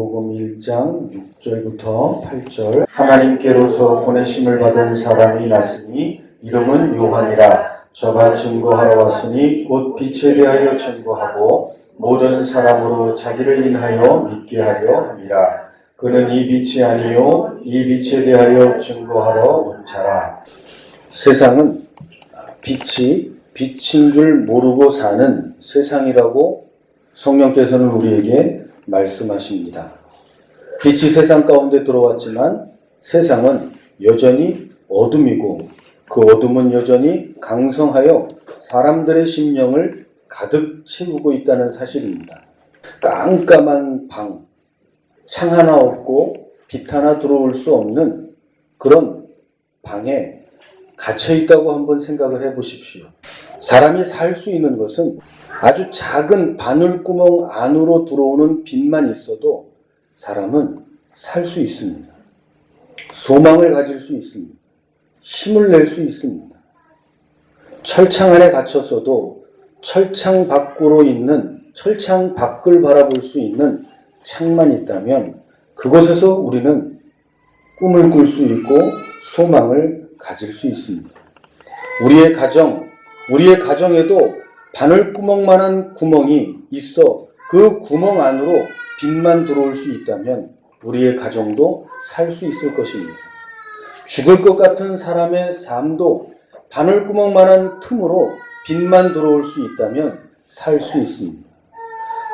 요한복음 1장 6절부터 8절. 하나님께로서 보내심을 받은 사람이 났으니 이름은 요한이라. 저가 증거하러 왔으니 곧 빛에 대하여 증거하고 모든 사람으로 자기를 인하여 믿게 하려 함이라. 그는 이 빛이 아니요 이 빛에 대하여 증거하러 온 자라. 세상은 빛이 빛인 줄 모르고 사는 세상이라고 성령께서는 우리에게 말씀하십니다. 빛이 세상 가운데 들어왔지만 세상은 여전히 어둠이고 그 어둠은 여전히 강성하여 사람들의 심령을 가득 채우고 있다는 사실입니다. 깜깜한 방, 창 하나 없고 빛 하나 들어올 수 없는 그런 방에 갇혀 있다고 한번 생각을 해 보십시오. 사람이 살 수 있는 것은 아주 작은 바늘구멍 안으로 들어오는 빛만 있어도 사람은 살 수 있습니다. 소망을 가질 수 있습니다. 힘을 낼 수 있습니다. 철창 안에 갇혔어도 철창 밖으로 있는, 철창 밖을 바라볼 수 있는 창만 있다면 그곳에서 우리는 꿈을 꿀 수 있고 소망을 가질 수 있습니다. 우리의 가정에도 바늘구멍만한 구멍이 있어 그 구멍 안으로 빛만 들어올 수 있다면 우리의 가정도 살 수 있을 것입니다. 죽을 것 같은 사람의 삶도 바늘구멍만한 틈으로 빛만 들어올 수 있다면 살 수 있습니다.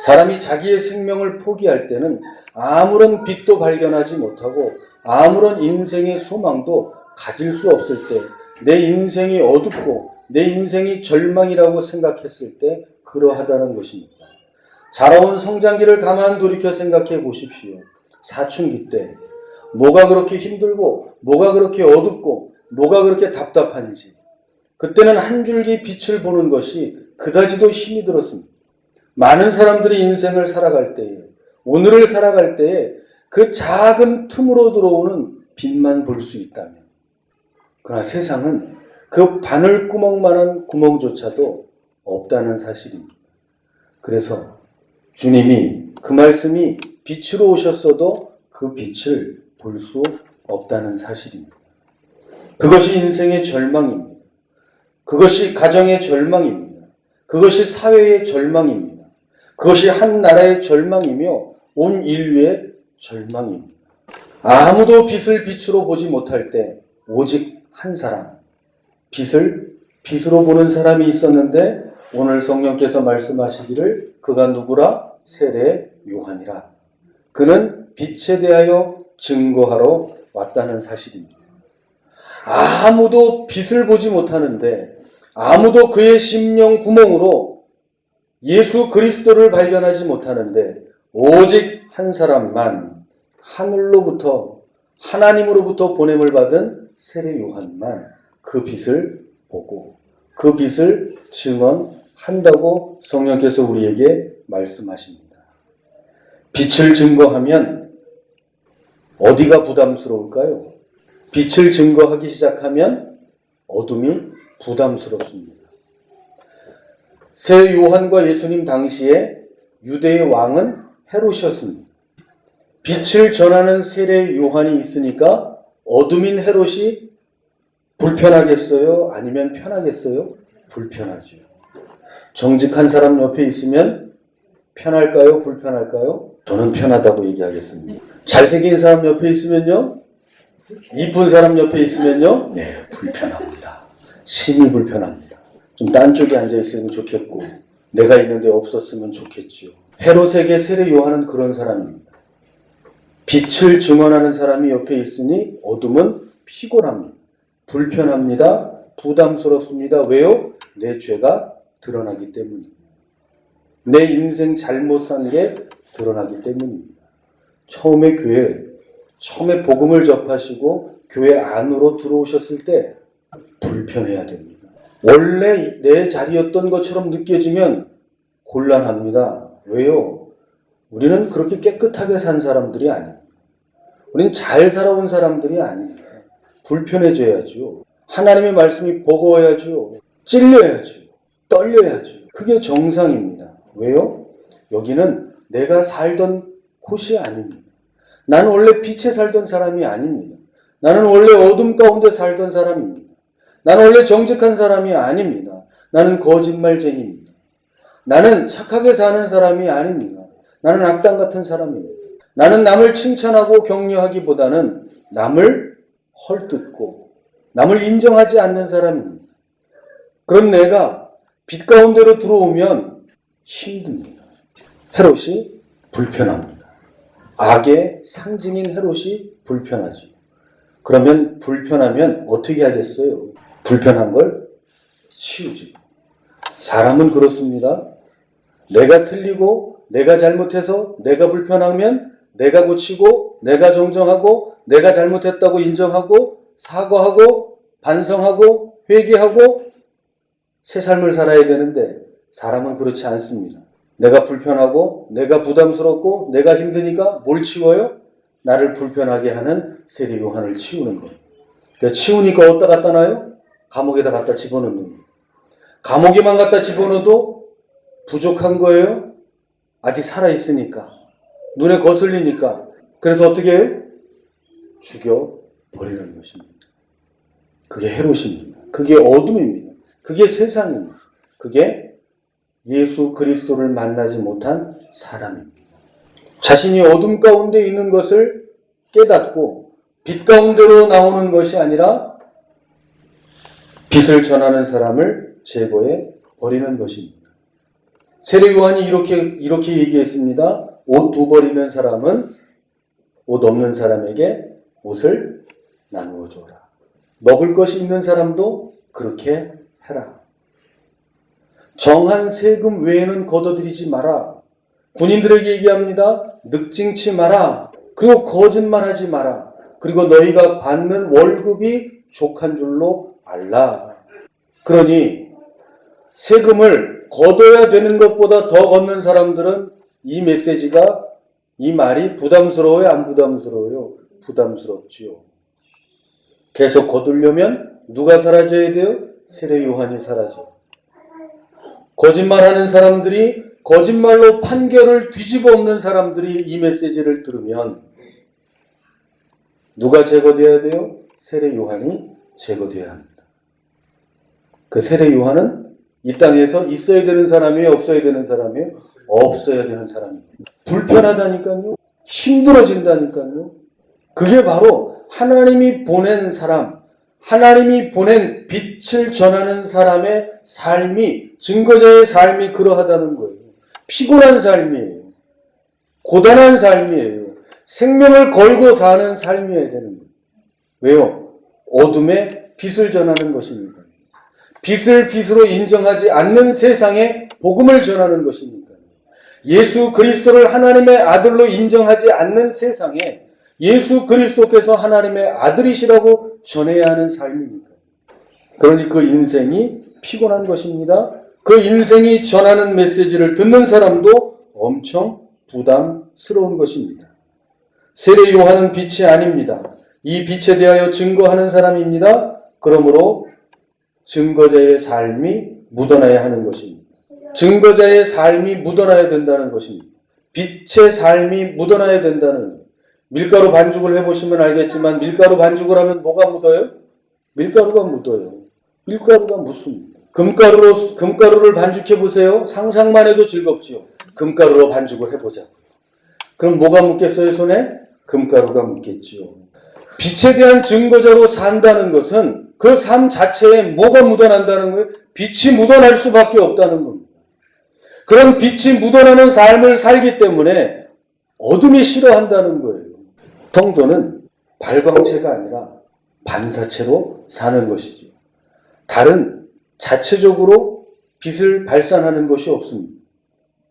사람이 자기의 생명을 포기할 때는 아무런 빛도 발견하지 못하고 아무런 인생의 소망도 가질 수 없을 때, 내 인생이 어둡고 내 인생이 절망이라고 생각했을 때 그러하다는 것입니다. 자라온 성장기를 가만 돌이켜 생각해 보십시오. 사춘기 때 뭐가 그렇게 힘들고 뭐가 그렇게 어둡고 뭐가 그렇게 답답한지, 그때는 한 줄기 빛을 보는 것이 그다지도 힘이 들었습니다. 많은 사람들이 인생을 살아갈 때에, 오늘을 살아갈 때에 그 작은 틈으로 들어오는 빛만 볼 수 있다면, 그러나 세상은 그 바늘구멍만한 구멍조차도 없다는 사실입니다. 그래서 주님이 그 말씀이 빛으로 오셨어도 그 빛을 볼 수 없다는 사실입니다. 그것이 인생의 절망입니다. 그것이 가정의 절망입니다. 그것이 사회의 절망입니다. 그것이 한 나라의 절망이며 온 인류의 절망입니다. 아무도 빛을 빛으로 보지 못할 때 오직 한 사람, 빛을 빛으로 보는 사람이 있었는데 오늘 성령께서 말씀하시기를 그가 누구라? 세례 요한이라. 그는 빛에 대하여 증거하러 왔다는 사실입니다. 아무도 빛을 보지 못하는데, 아무도 그의 심령 구멍으로 예수 그리스도를 발견하지 못하는데 오직 한 사람만, 하늘로부터 하나님으로부터 보냄을 받은 세례 요한만 그 빛을 보고 그 빛을 증언한다고 성령께서 우리에게 말씀하십니다. 빛을 증거하면 어디가 부담스러울까요? 빛을 증거하기 시작하면 어둠이 부담스럽습니다. 세례 요한과 예수님 당시에 유대의 왕은 헤롯이었습니다. 빛을 전하는 세례 요한이 있으니까 어둠인 헤롯이 불편하겠어요? 아니면 편하겠어요? 불편하죠. 정직한 사람 옆에 있으면 편할까요? 불편할까요? 저는 편하다고 얘기하겠습니다. 잘생긴 사람 옆에 있으면요? 이쁜 사람 옆에 있으면요? 네, 불편합니다. 심히 불편합니다. 좀 딴 쪽에 앉아있으면 좋겠고 내가 있는데 없었으면 좋겠죠. 헤롯에게 세례 요한은 그런 사람입니다. 빛을 증언하는 사람이 옆에 있으니 어둠은 피곤합니다. 불편합니다. 부담스럽습니다. 왜요? 내 죄가 드러나기 때문입니다. 내 인생 잘못 산 게 드러나기 때문입니다. 처음에 복음을 접하시고 교회 안으로 들어오셨을 때 불편해야 됩니다. 원래 내 자리였던 것처럼 느껴지면 곤란합니다. 왜요? 우리는 그렇게 깨끗하게 산 사람들이 아닙니다. 우리는 잘 살아온 사람들이 아닙니다. 불편해져야죠. 하나님의 말씀이 버거워야죠. 찔려야죠. 떨려야죠. 그게 정상입니다. 왜요? 여기는 내가 살던 그것이 아닙니다. 나는 원래 빛에 살던 사람이 아닙니다. 나는 원래 어둠 가운데 살던 사람입니다. 나는 원래 정직한 사람이 아닙니다. 나는 거짓말쟁이입니다. 나는 착하게 사는 사람이 아닙니다. 나는 악당 같은 사람입니다. 나는 남을 칭찬하고 격려하기보다는 남을 헐뜯고 남을 인정하지 않는 사람입니다. 그런 내가 빛 가운데로 들어오면 힘듭니다. 헤롯이 불편합니다. 악의 상징인 헤롯이 불편하죠. 그러면 불편하면 어떻게 하겠어요? 불편한 걸 치우죠. 사람은 그렇습니다. 내가 틀리고 내가 잘못해서 내가 불편하면 내가 고치고 내가 정정하고 내가 잘못했다고 인정하고 사과하고 반성하고 회개하고 새 삶을 살아야 되는데 사람은 그렇지 않습니다. 내가 불편하고 내가 부담스럽고 내가 힘드니까 뭘 치워요? 나를 불편하게 하는 세례 요한을 치우는 거예요. 그러니까 치우니까 어디다 갖다 놔요? 감옥에다 갖다 집어넣는 거예요. 감옥에만 갖다 집어넣어도 부족한 거예요. 아직 살아있으니까. 눈에 거슬리니까. 그래서 어떻게 해요? 죽여버리는 것입니다. 그게 헤롯입니다. 그게 어둠입니다. 그게 세상입니다. 그게 예수 그리스도를 만나지 못한 사람입니다. 자신이 어둠 가운데 있는 것을 깨닫고 빛 가운데로 나오는 것이 아니라 빛을 전하는 사람을 제거해 버리는 것입니다. 세례 요한이 이렇게 얘기했습니다. 옷 두 벌 있는 사람은 옷 없는 사람에게 옷을 나누어 줘라. 먹을 것이 있는 사람도 그렇게 해라. 정한 세금 외에는 걷어들이지 마라. 군인들에게 얘기합니다. 늑징치 마라. 그리고 거짓말하지 마라. 그리고 너희가 받는 월급이 족한 줄로 알라. 그러니 세금을 걷어야 되는 것보다 더 걷는 사람들은 이 메시지가, 이 말이 부담스러워요? 안 부담스러워요? 부담스럽지요. 계속 거두려면 누가 사라져야 돼요? 세례 요한이 사라져. 거짓말하는 사람들이, 거짓말로 판결을 뒤집어 엎는 사람들이 이 메시지를 들으면 누가 제거되어야 돼요? 세례 요한이 제거되어야 합니다. 그 세례 요한은 이 땅에서 있어야 되는 사람이에요? 없어야 되는 사람이에요? 없어야 되는 사람입니다. 불편하다니까요. 힘들어진다니까요. 그게 바로 하나님이 보낸 사람, 하나님이 보낸 빛을 전하는 사람의 삶이, 증거자의 삶이 그러하다는 거예요. 피곤한 삶이에요. 고단한 삶이에요. 생명을 걸고 사는 삶이어야 되는 거예요. 왜요? 어둠에 빛을 전하는 것입니다. 빛을 빛으로 인정하지 않는 세상에 복음을 전하는 것입니다. 예수 그리스도를 하나님의 아들로 인정하지 않는 세상에 예수 그리스도께서 하나님의 아들이시라고 전해야 하는 삶입니다. 그러니 그 인생이 피곤한 것입니다. 그 인생이 전하는 메시지를 듣는 사람도 엄청 부담스러운 것입니다. 세례 요한은 빛이 아닙니다. 이 빛에 대하여 증거하는 사람입니다. 그러므로 증거자의 삶이 묻어나야 하는 것입니다. 증거자의 삶이 묻어나야 된다는 것입니다. 빛의 삶이 묻어나야 된다는, 밀가루 반죽을 해보시면 알겠지만 밀가루 반죽을 하면 뭐가 묻어요? 밀가루가 묻어요. 밀가루가 묻습니다. 금가루를 반죽해 보세요. 상상만 해도 즐겁지요. 금가루로 반죽을 해보자. 그럼 뭐가 묻겠어요, 손에? 금가루가 묻겠지요. 빛에 대한 증거자로 산다는 것은 그 삶 자체에 뭐가 묻어난다는 거예요? 빛이 묻어날 수밖에 없다는 겁니다. 그런 빛이 묻어나는 삶을 살기 때문에 어둠이 싫어한다는 거예요. 성도는 발광체가 아니라 반사체로 사는 것이죠. 달은 자체적으로 빛을 발산하는 것이 없습니다.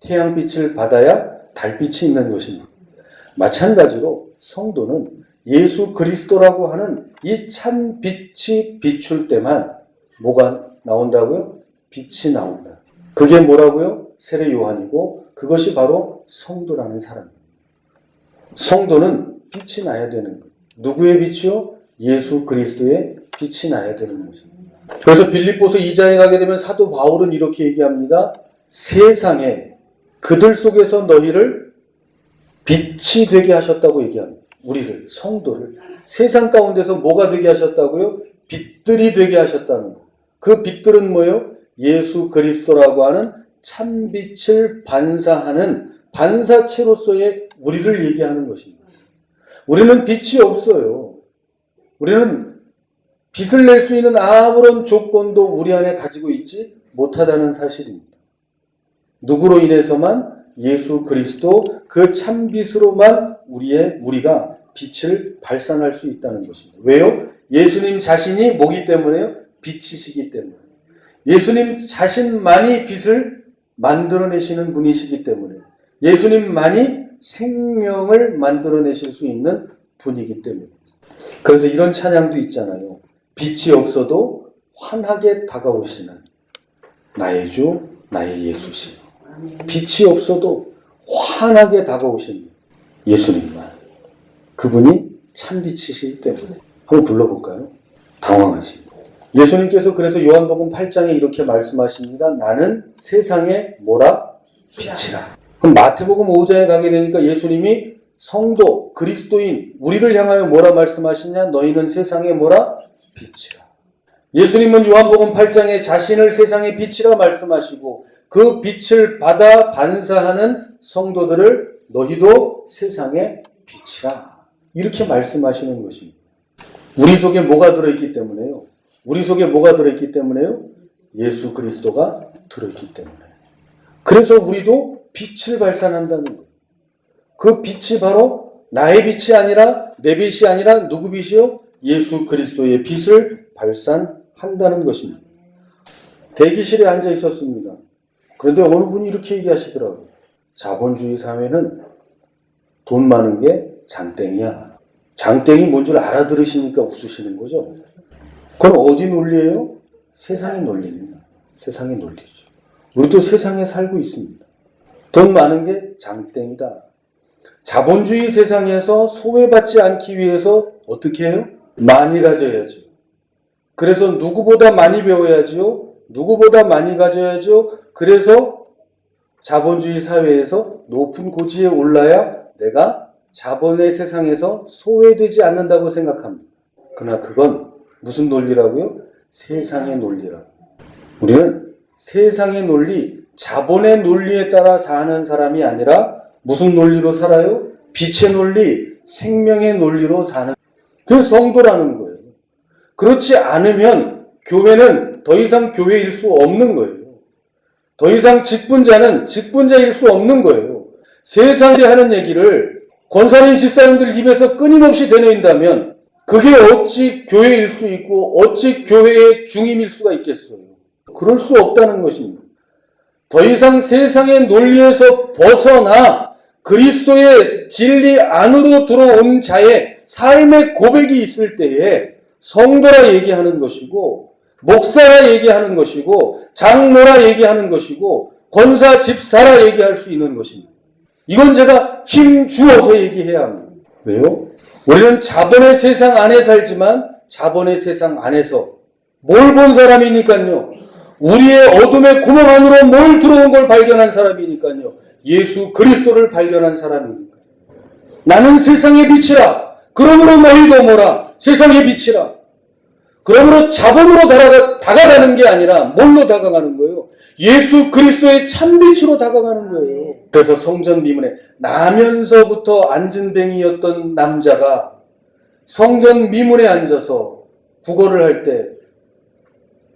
태양빛을 받아야 달빛이 있는 것입니다. 마찬가지로 성도는 예수 그리스도라고 하는 이 참 빛이 비출 때만 뭐가 나온다고요? 빛이 나온다. 그게 뭐라고요? 세례 요한이고 그것이 바로 성도라는 사람입니다. 성도는 빛이 나야 되는 거예요. 누구의 빛이요? 예수 그리스도의 빛이 나야 되는 것입니다. 그래서 빌립보서 2장에 가게 되면 사도 바울은 이렇게 얘기합니다. 세상에 그들 속에서 너희를 빛이 되게 하셨다고 얘기합니다. 우리를, 성도를. 세상 가운데서 뭐가 되게 하셨다고요? 빛들이 되게 하셨다는 거. 그 빛들은 뭐예요? 예수 그리스도라고 하는 참빛을 반사하는 반사체로서의 우리를 얘기하는 것입니다. 우리는 빛이 없어요. 우리는 빛을 낼 수 있는 아무런 조건도 우리 안에 가지고 있지 못하다는 사실입니다. 누구로 인해서만? 예수 그리스도 그 참빛으로만 우리가 빛을 발산할 수 있다는 것입니다. 왜요? 예수님 자신이 뭐기 때문에요? 빛이시기 때문에. 예수님 자신만이 빛을 만들어내시는 분이시기 때문에. 예수님만이 생명을 만들어내실 수 있는 분이기 때문에. 그래서 이런 찬양도 있잖아요. 빛이 없어도 환하게 다가오시는 나의 주, 나의 예수시. 빛이 없어도 환하게 다가오시는 예수님만. 그분이 참빛이시기 때문에. 한번 불러볼까요? 당황하시고. 예수님께서 그래서 요한복음 8장에 이렇게 말씀하십니다. 나는 세상의 뭐라? 빛이라. 그럼 마태복음 5장에 가게 되니까 예수님이 성도, 그리스도인, 우리를 향하여 뭐라 말씀하시냐? 너희는 세상의 뭐라? 빛이라. 예수님은 요한복음 8장에 자신을 세상의 빛이라 말씀하시고 그 빛을 받아 반사하는 성도들을 너희도 세상의 빛이라. 이렇게 말씀하시는 것입니다. 우리 속에 뭐가 들어있기 때문에요? 우리 속에 뭐가 들어있기 때문에요? 예수 그리스도가 들어있기 때문에. 그래서 우리도 빛을 발산한다는 거예요. 그 빛이 바로 나의 빛이 아니라 내 빛이 아니라 누구 빛이요? 예수 그리스도의 빛을 발산한다는 것입니다. 대기실에 앉아 있었습니다. 그런데 어느 분이 이렇게 얘기하시더라고요. 자본주의 사회는 돈 많은 게 장땡이야. 장땡이 뭔 줄 알아들으시니까 웃으시는 거죠. 그건 어디 논리예요? 세상의 논리입니다. 세상의 논리죠. 우리도 세상에 살고 있습니다. 돈 많은 게 장땡이다. 자본주의 세상에서 소외받지 않기 위해서 어떻게 해요? 많이 가져야죠. 그래서 누구보다 많이 배워야지요. 누구보다 많이 가져야죠. 그래서 자본주의 사회에서 높은 고지에 올라야 내가 자본의 세상에서 소외되지 않는다고 생각합니다. 그러나 그건 무슨 논리라고요? 세상의 논리라고. 우리는 세상의 논리, 자본의 논리에 따라 사는 사람이 아니라 무슨 논리로 살아요? 빛의 논리, 생명의 논리로 사는. 그게 성도라는 거예요. 그렇지 않으면 교회는 더 이상 교회일 수 없는 거예요. 더 이상 직분자는 직분자일 수 없는 거예요. 세상이 하는 얘기를 권사님 집사님들 입에서 끊임없이 되뇌인다면 그게 어찌 교회일 수 있고 어찌 교회의 중임일 수가 있겠어요. 그럴 수 없다는 것입니다. 더 이상 세상의 논리에서 벗어나 그리스도의 진리 안으로 들어온 자의 삶의 고백이 있을 때에 성도라 얘기하는 것이고 목사라 얘기하는 것이고 장로라 얘기하는 것이고 권사 집사라 얘기할 수 있는 것입니다. 이건 제가 힘 주어서 얘기해야 합니다. 왜요? 우리는 자본의 세상 안에 살지만 자본의 세상 안에서 뭘 본 사람이니까요. 우리의 어둠의 구멍 안으로 뭘 들어온 걸 발견한 사람이니까요. 예수 그리스도를 발견한 사람이니까요. 나는 세상의 빛이라. 그러므로 너희도 뭐라? 세상의 빛이라. 그러므로 자본으로 다가가는 게 아니라 뭘로 다가가는 거예요? 예수 그리스도의 참빛으로 다가가는 거예요. 그래서 성전 미문에 나면서부터 앉은뱅이였던 남자가 성전 미문에 앉아서 구걸을 할 때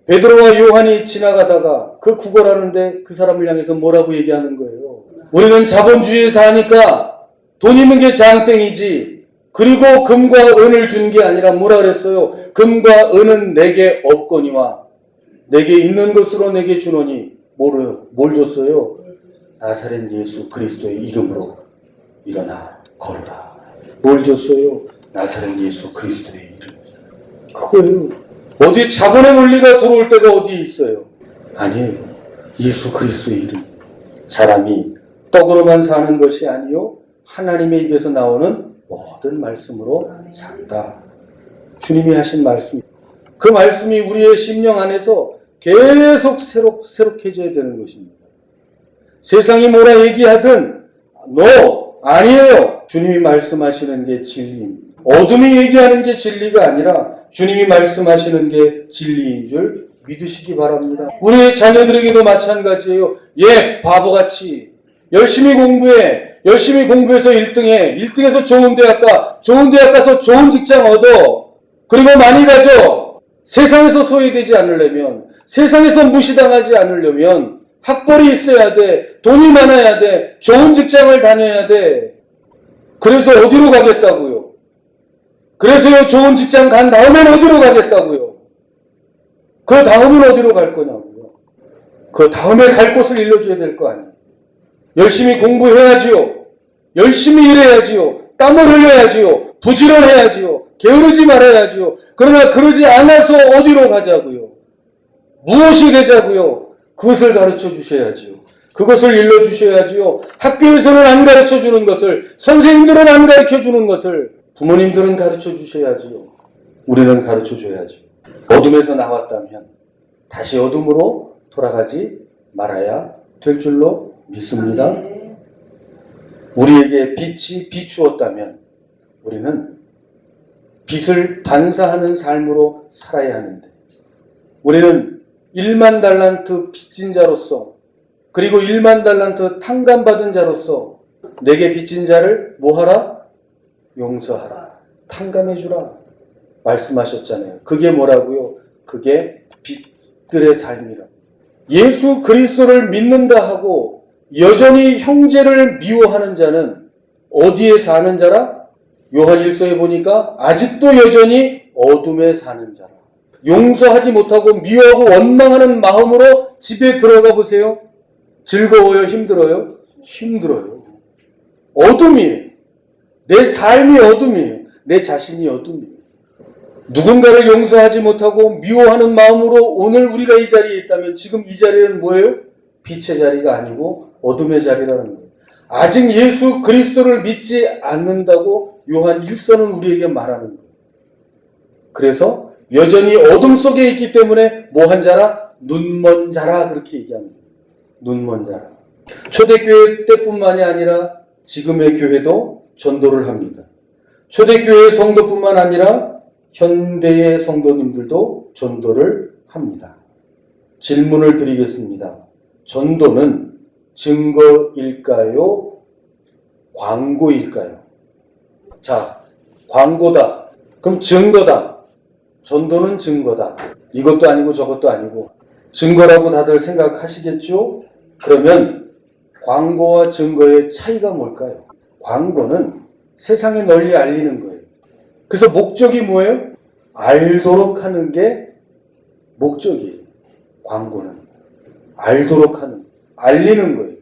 베드로와 요한이 지나가다가 그 구걸하는데 그 사람을 향해서 뭐라고 얘기하는 거예요? 우리는 자본주의에 사니까 돈 있는 게 장땡이지. 그리고 금과 은을 준 게 아니라 뭐라 그랬어요? 금과 은은 내게 없거니와 내게 있는 것으로 내게 주노니 뭘 줬어요? 나사렛 예수 그리스도의 이름으로 일어나 걸어라. 뭘 줬어요? 나사렛 예수 그리스도의 이름. 그거예요. 어디 자본의 논리가 들어올 때가 어디 있어요? 아니에요. 예수 그리스도의 이름. 사람이 떡으로만 사는 것이 아니요 하나님의 입에서 나오는 모든 말씀으로 산다. 주님이 하신 말씀. 그 말씀이 우리의 심령 안에서 계속 새록해져야 되는 것입니다. 세상이 뭐라 얘기하든 너 아니에요. 주님이 말씀하시는 게 진리입니다. 어둠이 얘기하는 게 진리가 아니라 주님이 말씀하시는 게 진리인 줄 믿으시기 바랍니다. 우리의 자녀들에게도 마찬가지예요. 바보같이 열심히 공부해. 열심히 공부해서 1등해. 1등해서 좋은 대학 가. 좋은 대학 가서 좋은 직장 얻어. 그리고 많이 가져. 세상에서 소외되지 않으려면, 세상에서 무시당하지 않으려면 학벌이 있어야 돼. 돈이 많아야 돼. 좋은 직장을 다녀야 돼. 그래서 어디로 가겠다고요? 그래서요, 좋은 직장 간 다음엔 어디로 가겠다고요? 그 다음은 어디로 갈 거냐고요? 그 다음에 갈 곳을 일러줘야 될 거 아니에요? 열심히 공부해야지요. 열심히 일해야지요. 땀을 흘려야지요. 부지런해야지요. 게으르지 말아야지요. 그러나 그러지 않아서 어디로 가자고요? 무엇이 되자고요? 그것을 가르쳐 주셔야지요. 그것을 일러주셔야지요. 학교에서는 안 가르쳐 주는 것을, 선생님들은 안 가르쳐 주는 것을 부모님들은 가르쳐 주셔야지요. 우리는 가르쳐 줘야지요. 어둠에서 나왔다면 다시 어둠으로 돌아가지 말아야 될 줄로 믿습니다. 우리에게 빛이 비추었다면 우리는 빛을 반사하는 삶으로 살아야 하는데, 우리는 1만 달란트 빚진 자로서, 그리고 1만 달란트 탕감받은 자로서 내게 빚진 자를 뭐하라? 용서하라. 탕감해주라. 말씀하셨잖아요. 그게 뭐라고요? 그게 빛들의 삶이라. 예수 그리스도를 믿는다 하고 여전히 형제를 미워하는 자는 어디에 사는 자라? 요한 1서에 보니까 아직도 여전히 어둠에 사는 자라. 용서하지 못하고 미워하고 원망하는 마음으로 집에 들어가 보세요. 즐거워요? 힘들어요? 힘들어요. 어둠이에요. 내 삶이 어둠이에요. 내 자신이 어둠이에요. 누군가를 용서하지 못하고 미워하는 마음으로 오늘 우리가 이 자리에 있다면 지금 이 자리는 뭐예요? 빛의 자리가 아니고 어둠의 자리라는 거예요. 아직 예수 그리스도를 믿지 않는다고 요한 1서는 우리에게 말하는 거예요. 그래서 여전히 어둠 속에 있기 때문에 뭐한 자라? 눈먼 자라, 그렇게 얘기합니다. 눈먼 자라. 초대교회 때뿐만이 아니라 지금의 교회도 전도를 합니다. 초대교회 성도뿐만 아니라 현대의 성도님들도 전도를 합니다. 질문을 드리겠습니다. 전도는 증거일까요? 광고일까요? 자, 광고다. 그럼 증거다. 전도는 증거다. 이것도 아니고 저것도 아니고 증거라고 다들 생각하시겠죠? 그러면 광고와 증거의 차이가 뭘까요? 광고는 세상에 널리 알리는 거예요. 그래서 목적이 뭐예요? 알도록 하는 게 목적이에요. 광고는 알도록 하는, 알리는 거예요.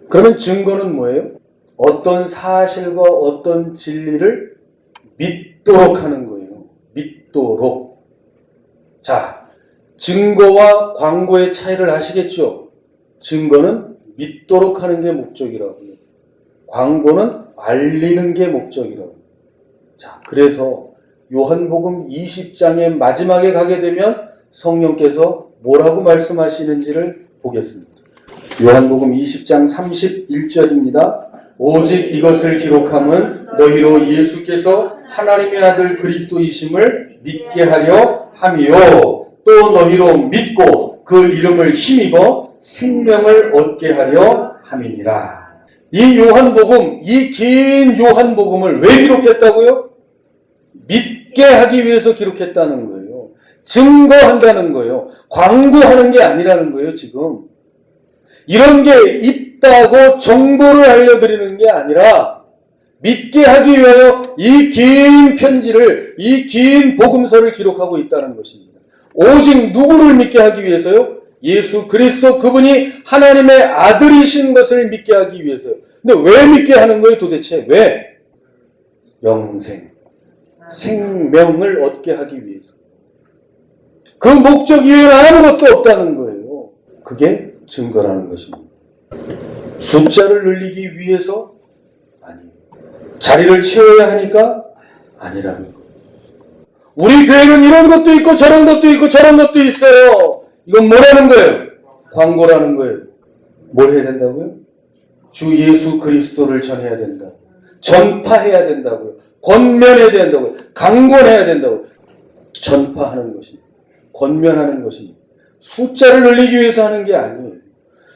그러면 증거는 뭐예요? 어떤 사실과 어떤 진리를 믿도록 하는 거예요. 믿도록. 자, 증거와 광고의 차이를 아시겠죠? 증거는 믿도록 하는 게 목적이라고요. 광고는 알리는 게 목적이라고요. 자, 그래서 요한복음 20장의 마지막에 가게 되면 성령께서 뭐라고 말씀하시는지를 보겠습니다. 요한복음 20장 31절입니다. 오직 이것을 기록함은 너희로 예수께서 하나님의 아들 그리스도이심을 믿게 하려 함이요, 또 너희로 믿고 그 이름을 힘입어 생명을 얻게 하려 함이니라. 이 요한복음, 이 긴 요한복음을 왜 기록했다고요? 믿게 하기 위해서 기록했다는 거예요. 증거한다는 거예요. 광고하는 게 아니라는 거예요, 지금. 이런 게 있다고 정보를 알려드리는 게 아니라 믿게 하기 위하여 이 긴 편지를, 이 긴 복음서를 기록하고 있다는 것입니다. 오직 누구를 믿게 하기 위해서요? 예수 그리스도, 그분이 하나님의 아들이신 것을 믿게 하기 위해서요. 근데 왜 믿게 하는 거예요, 도대체? 왜? 영생, 생명을 얻게 하기 위해서. 그 목적 이외에는 아무것도 없다는 거예요. 그게 증거라는 것입니다. 숫자를 늘리기 위해서? 아니에요. 자리를 채워야 하니까? 아니라는 거예요. 우리 교회는 이런 것도 있고 저런 것도 있고 저런 것도 있어요. 이건 뭐라는 거예요? 광고라는 거예요. 뭘 해야 된다고요? 주 예수 그리스도를 전해야 된다. 전파해야 된다고요. 권면해야 된다고요. 강권해야 된다고요. 전파하는 것이, 권면하는 것이 숫자를 늘리기 위해서 하는 게 아니에요.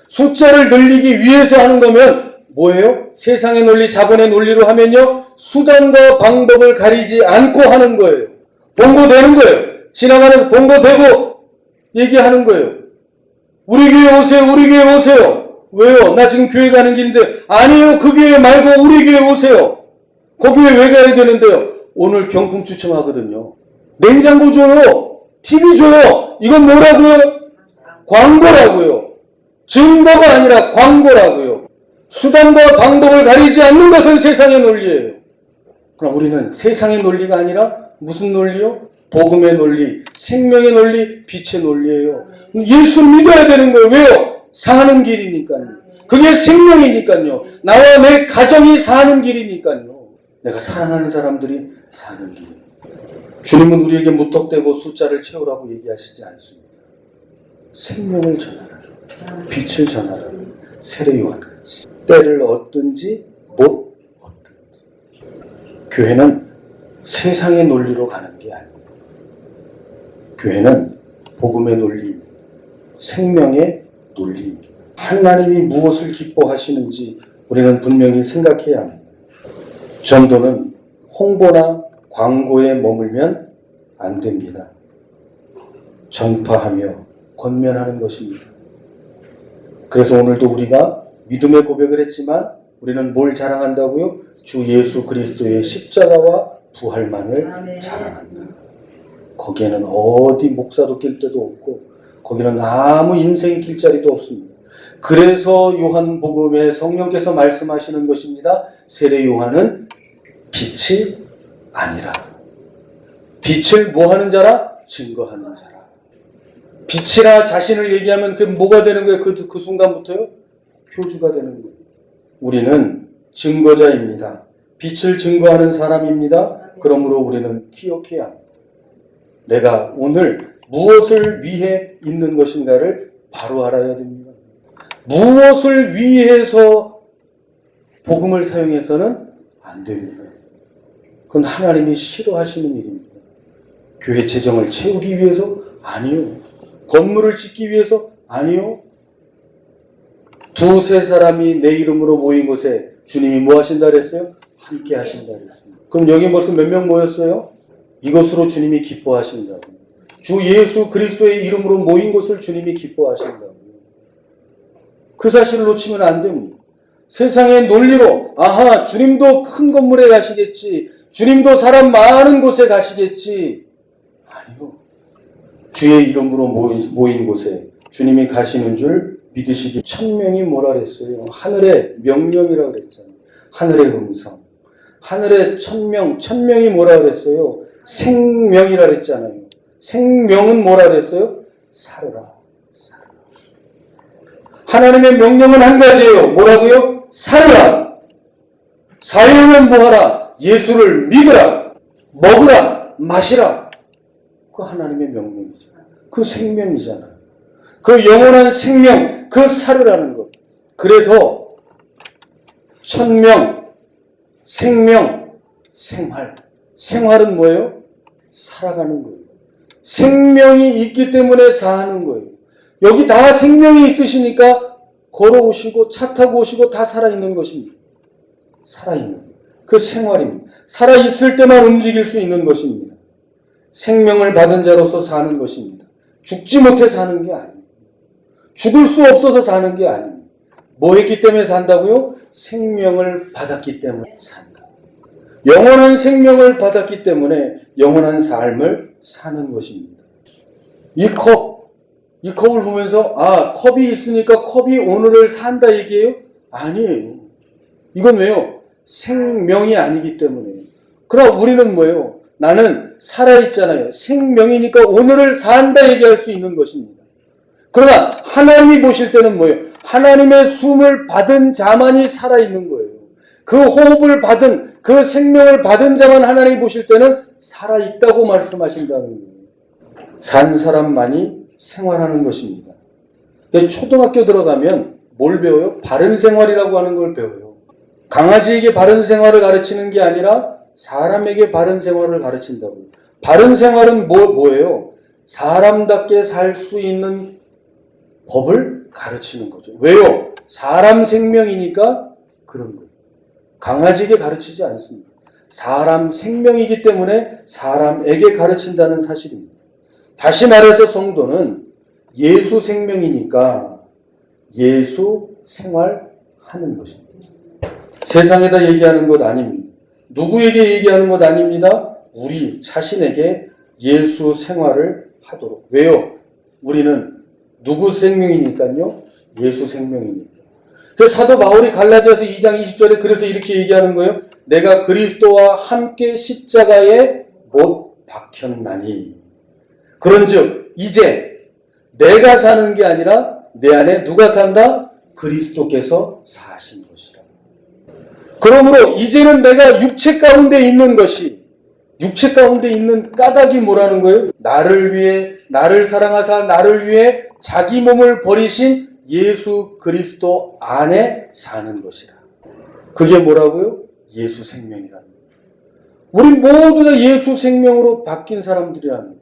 숫자를 늘리기 위해서 하는 거면 뭐예요? 세상의 논리, 자본의 논리로 하면요, 수단과 방법을 가리지 않고 하는 거예요. 본고되는 거예요. 지나가면서 본고되고 얘기하는 거예요. 우리 교회 오세요. 우리 교회 오세요. 왜요? 나 지금 교회 가는 길인데. 아니요. 그 교회 말고 우리 교회 오세요. 거기 왜 가야 되는데요? 오늘 경품 추첨하거든요. 냉장고 줘요. TV 줘요. 이건 뭐라고요? 광고라고요. 증거가 아니라 광고라고요. 수단과 방법을 가리지 않는 것은 세상의 논리예요. 그럼 우리는 세상의 논리가 아니라 무슨 논리요? 복음의 논리, 생명의 논리, 빛의 논리예요. 예수를 믿어야 되는 거예요. 왜요? 사는 길이니까요. 그게 생명이니까요. 나와 내 가정이 사는 길이니까요. 내가 사랑하는 사람들이 사는 길. 주님은 우리에게 무턱대고 숫자를 채우라고 얘기하시지 않습니다. 생명을 전하라. 빛을 전하라. 세례요한 같이. 때를 얻든지 못 얻든지. 교회는 세상의 논리로 가는 게 아닙니다. 교회는 복음의 논리입니다. 생명의 논리입니다. 하나님이 무엇을 기뻐하시는지 우리는 분명히 생각해야 합니다. 전도는 홍보나 광고에 머물면 안 됩니다. 전파하며 권면하는 것입니다. 그래서 오늘도 우리가 믿음의 고백을 했지만 우리는 뭘 자랑한다고요? 주 예수 그리스도의 십자가와 부활만을 자랑한다. 거기에는 어디 목사도 낄 데도 없고 거기는 아무 인생 길자리도 없습니다. 그래서 요한복음에 성령께서 말씀하시는 것입니다. 세례 요한은 빛이 아니라. 빛을 뭐 하는 자라? 증거하는 자라. 빛이라 자신을 얘기하면 그 뭐가 되는 거예요? 그 순간부터요? 표주가 되는 거예요. 우리는 증거자입니다. 빛을 증거하는 사람입니다. 그러므로 우리는 기억해야 합니다. 내가 오늘 무엇을 위해 있는 것인가를 바로 알아야 됩니다. 무엇을 위해서 복음을 사용해서는 안 됩니다. 그건 하나님이 싫어하시는 일입니다. 교회 재정을 채우기 위해서? 아니요. 건물을 짓기 위해서? 아니요. 두세 사람이 내 이름으로 모인 곳에 주님이 뭐 하신다 그랬어요? 함께 하신다 그랬습니다. 그럼 여기 벌써 몇 명 모였어요? 이것으로 주님이 기뻐하신다고. 주 예수 그리스도의 이름으로 모인 것을 주님이 기뻐하신다고. 그 사실을 놓치면 안 됩니다. 세상의 논리로 아하 주님도 큰 건물에 가시겠지. 주님도 사람 많은 곳에 가시겠지. 아니요. 주의 이름으로 모인 곳에 주님이 가시는 줄 믿으시기. 천명이 뭐라 그랬어요? 하늘의 명령이라고 그랬잖아요. 하늘의 음성. 하늘의 천명이 뭐라 그랬어요? 생명이라 그랬잖아요. 생명은 뭐라 그랬어요? 살으라. 하나님의 명령은 한 가지예요. 뭐라고요? 살으라. 살려면 뭐하라? 예수를 믿으라. 먹으라. 마시라. 그 하나님의 명령이잖아요. 그 생명이잖아요. 그 영원한 생명, 그 살으라는 것. 그래서 천명, 생명, 생활. 생활은 뭐예요? 살아가는 거예요. 생명이 있기 때문에 사는 거예요. 여기 다 생명이 있으시니까 걸어오시고 차 타고 오시고 다 살아있는 것입니다. 살아있는 그 생활입니다. 살아있을 때만 움직일 수 있는 것입니다. 생명을 받은 자로서 사는 것입니다. 죽지 못해 사는 게 아닙니다. 죽을 수 없어서 사는 게 아닙니다. 뭐 했기 때문에 산다고요? 생명을 받았기 때문에 산다. 영원한 생명을 받았기 때문에 영원한 삶을 사는 것입니다. 이 컵을 보면서 컵이 있으니까 컵이 오늘을 산다 얘기예요? 아니에요. 이건 왜요? 생명이 아니기 때문에요. 그럼 우리는 뭐예요? 나는 살아있잖아요. 생명이니까 오늘을 산다 얘기할 수 있는 것입니다. 그러나 하나님이 보실 때는 뭐예요? 하나님의 숨을 받은 자만이 살아있는 거예요. 그 호흡을 받은, 그 생명을 받은 자만 하나님이 보실 때는 살아있다고 말씀하신다는 거예요. 산 사람만이 생활하는 것입니다. 초등학교 들어가면 뭘 배워요? 바른 생활이라고 하는 걸 배워요. 강아지에게 바른 생활을 가르치는 게 아니라 사람에게 바른 생활을 가르친다고요. 바른 생활은 뭐예요? 사람답게 살 수 있는 법을 가르치는 거죠. 왜요? 사람 생명이니까 그런 거예요. 강아지에게 가르치지 않습니다. 사람 생명이기 때문에 사람에게 가르친다는 사실입니다. 다시 말해서 성도는 예수 생명이니까 예수 생활하는 것입니다. 세상에다 얘기하는 것 아닙니다. 누구에게 얘기하는 것 아닙니다. 우리 자신에게 예수 생활을 하도록. 왜요? 우리는 누구 생명이니까요? 예수 생명이니까. 그래서 사도 바울이 갈라디아서 2장 20절에 그래서 이렇게 얘기하는 거예요. 내가 그리스도와 함께 십자가에 못 박혔나니. 그런즉 이제 내가 사는 게 아니라 내 안에 누가 산다? 그리스도께서 사신 것이라. 그러므로 이제는 내가 육체 가운데 있는 것이, 육체 가운데 있는 까닭이 뭐라는 거예요? 나를 위해, 나를 사랑하사 나를 위해 자기 몸을 버리신 예수 그리스도 안에 사는 것이라. 그게 뭐라고요? 예수 생명이라는 거예요. 우리 모두 다 예수 생명으로 바뀐 사람들이라는 거예요.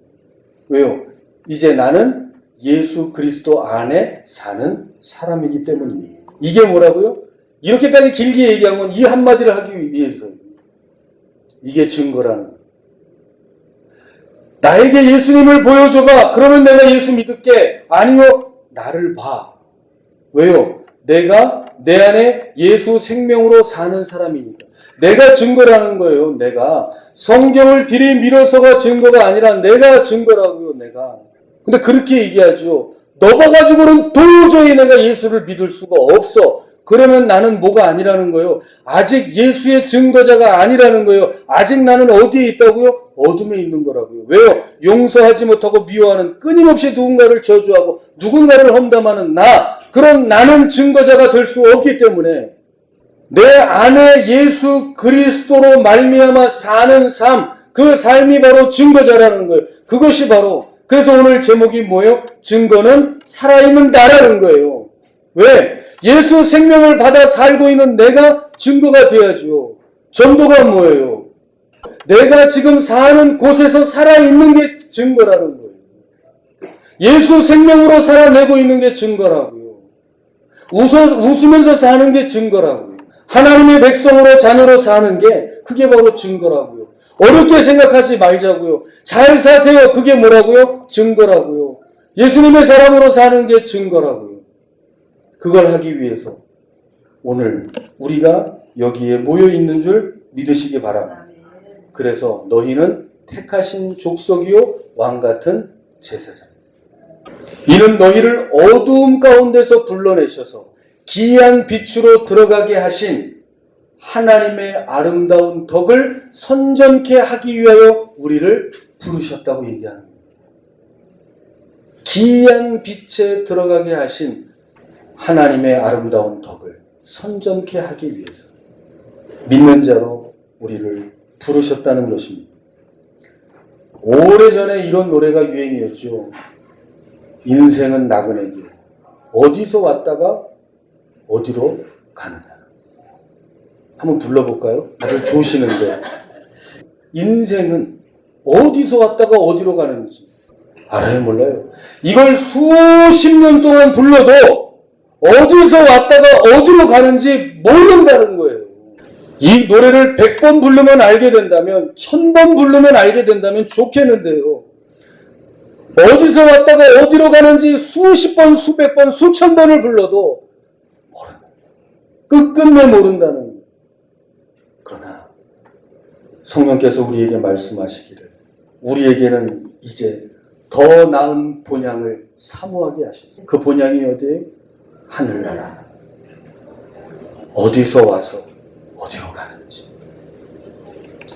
왜요? 이제 나는 예수 그리스도 안에 사는 사람이기 때문입니다. 이게 뭐라고요? 이렇게까지 길게 얘기한 건 이 한마디를 하기 위해서예요. 이게 증거라는 거예요. 나에게 예수님을 보여줘봐. 그러면 내가 예수 믿을게. 아니요. 나를 봐. 왜요? 내가 내 안에 예수 생명으로 사는 사람이니까. 내가 증거라는 거예요. 내가. 성경을 들이밀어서가 증거가 아니라 내가 증거라고요. 내가. 근데 그렇게 얘기하죠. 너 봐가지고는 도저히 내가 예수를 믿을 수가 없어. 그러면 나는 뭐가 아니라는 거예요. 아직 예수의 증거자가 아니라는 거예요. 아직 나는 어디에 있다고요? 어둠에 있는 거라고요. 왜요? 용서하지 못하고 미워하는, 끊임없이 누군가를 저주하고 누군가를 험담하는 나, 그런 나는 증거자가 될 수 없기 때문에 내 안에 예수 그리스도로 말미암아 사는 삶, 그 삶이 바로 증거자라는 거예요. 그것이 바로, 그래서 오늘 제목이 뭐예요? 증거는 살아있는 나라는 거예요. 왜? 예수 생명을 받아 살고 있는 내가 증거가 돼야죠. 전도가 뭐예요? 내가 지금 사는 곳에서 살아있는 게 증거라는 거예요. 예수 생명으로 살아내고 있는 게 증거라고요. 웃으면서 사는 게 증거라고요. 하나님의 백성으로 자녀로 사는 게 그게 바로 증거라고요. 어렵게 생각하지 말자고요. 잘 사세요. 그게 뭐라고요? 증거라고요. 예수님의 사람으로 사는 게 증거라고요. 그걸 하기 위해서 오늘 우리가 여기에 모여 있는 줄 믿으시기 바랍니다. 그래서 너희는 택하신 족속이요 왕 같은 제사장. 이는 너희를 어두움 가운데서 불러내셔서 기이한 빛으로 들어가게 하신 하나님의 아름다운 덕을 선전케 하기 위하여 우리를 부르셨다고 얘기하는 겁니다. 기이한 빛에 들어가게 하신 하나님의 아름다운 덕을 선전케 하기 위해서 믿는 자로 우리를 부르셨다는 것입니다. 오래전에 이런 노래가 유행이었죠. 인생은 나그네 길. 어디서 왔다가 어디로 가느냐. 한번 불러볼까요? 다들 좋으시는데. 인생은 어디서 왔다가 어디로 가는지 알아요? 몰라요? 이걸 수십 년 동안 불러도 어디서 왔다가 어디로 가는지 모른다는 거예요. 이 노래를 100번 부르면 알게 된다면, 1000번 부르면 알게 된다면 좋겠는데요. 어디서 왔다가 어디로 가는지 수십 번, 수백 번, 수천 번을 불러도 끝끝내 모른다는 거예요. 그러나 성령께서 우리에게 말씀하시기를 우리에게는 이제 더 나은 본향을 사모하게 하셨어요. 그 본향이 어디에? 하늘나라. 어디서 와서 어디로 가는지.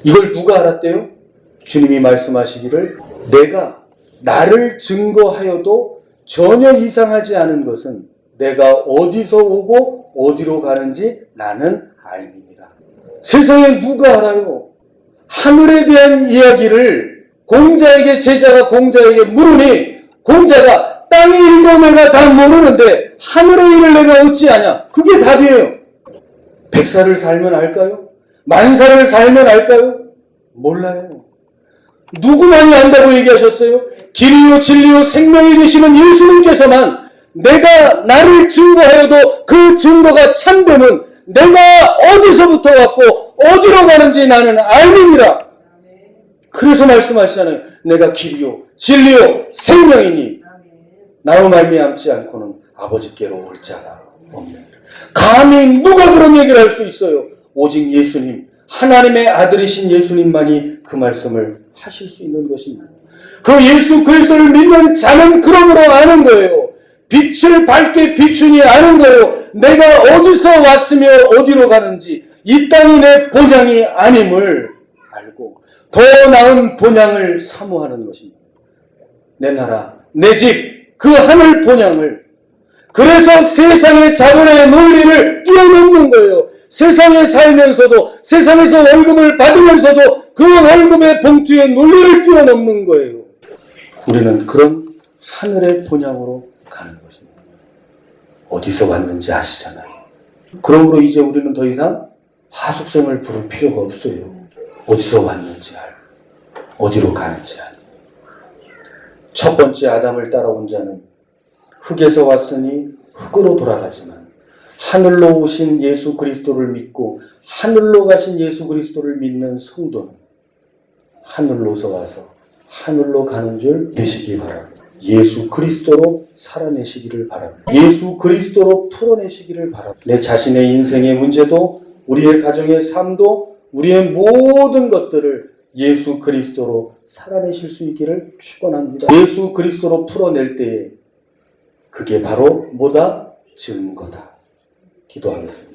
이걸 누가 알았대요? 주님이 말씀하시기를 내가 나를 증거하여도 전혀 이상하지 않은 것은 내가 어디서 오고 어디로 가는지 나는 알미니라. 세상에 누가 알아요? 하늘에 대한 이야기를 공자에게 제자가 공자에게 물으니 공자가 땅의 일도 내가 다 모르는데 하늘의 일을 내가 어찌 아냐? 그게 답이에요. 100살을 살면 알까요? 10,000살을 살면 알까요? 몰라요. 누구만이 안다고 얘기하셨어요? 길이요 진리요 생명이 되시는 예수님께서만 내가 나를 증거하여도 그 증거가 참되면 내가 어디서부터 왔고 어디로 가는지 나는 알미니라. 그래서 말씀하시잖아요. 내가 길이요 진리요 생명이니 나로 말미암지 않고는 아버지께로 올 자가 없느니라. 감히 누가 그런 얘기를 할 수 있어요? 오직 예수님, 하나님의 아들이신 예수님만이 그 말씀을 하실 수 있는 것입니다. 그 예수 그리스도를 믿는 자는 그러므로 아는 거예요. 빛을 밝게 비추니 아는 거예요. 내가 어디서 왔으며 어디로 가는지, 이 땅이 내 본향이 아님을 알고 더 나은 본향을 사모하는 것입니다. 내 나라, 내 집, 그 하늘 본향을. 그래서 세상의 자본의 논리를 뛰어넘는 거예요. 세상에 살면서도, 세상에서 월급을 받으면서도 그 월급의 봉투의 논리를 뛰어넘는 거예요. 우리는 그런 하늘의 본향으로 가는 것입니다. 어디서 왔는지 아시잖아요. 그러므로 이제 우리는 더 이상 하숙생을 부를 필요가 없어요. 어디서 왔는지 알고 어디로 가는지 알고. 첫 번째 아담을 따라온 자는 흙에서 왔으니 흙으로 돌아가지만 하늘로 오신 예수 그리스도를 믿고 하늘로 가신 예수 그리스도를 믿는 성도는 하늘로서 와서 하늘로 가는 줄 되시기 바랍니다. 예수 그리스도로 살아내시기를 바랍니다. 예수 그리스도로 풀어내시기를 바랍니다. 내 자신의 인생의 문제도 우리의 가정의 삶도 우리의 모든 것들을 예수 그리스도로 살아내실 수 있기를 축원합니다. 예수 그리스도로 풀어낼 때에 그게 바로 뭐다? 증거다. 기도하겠습니다.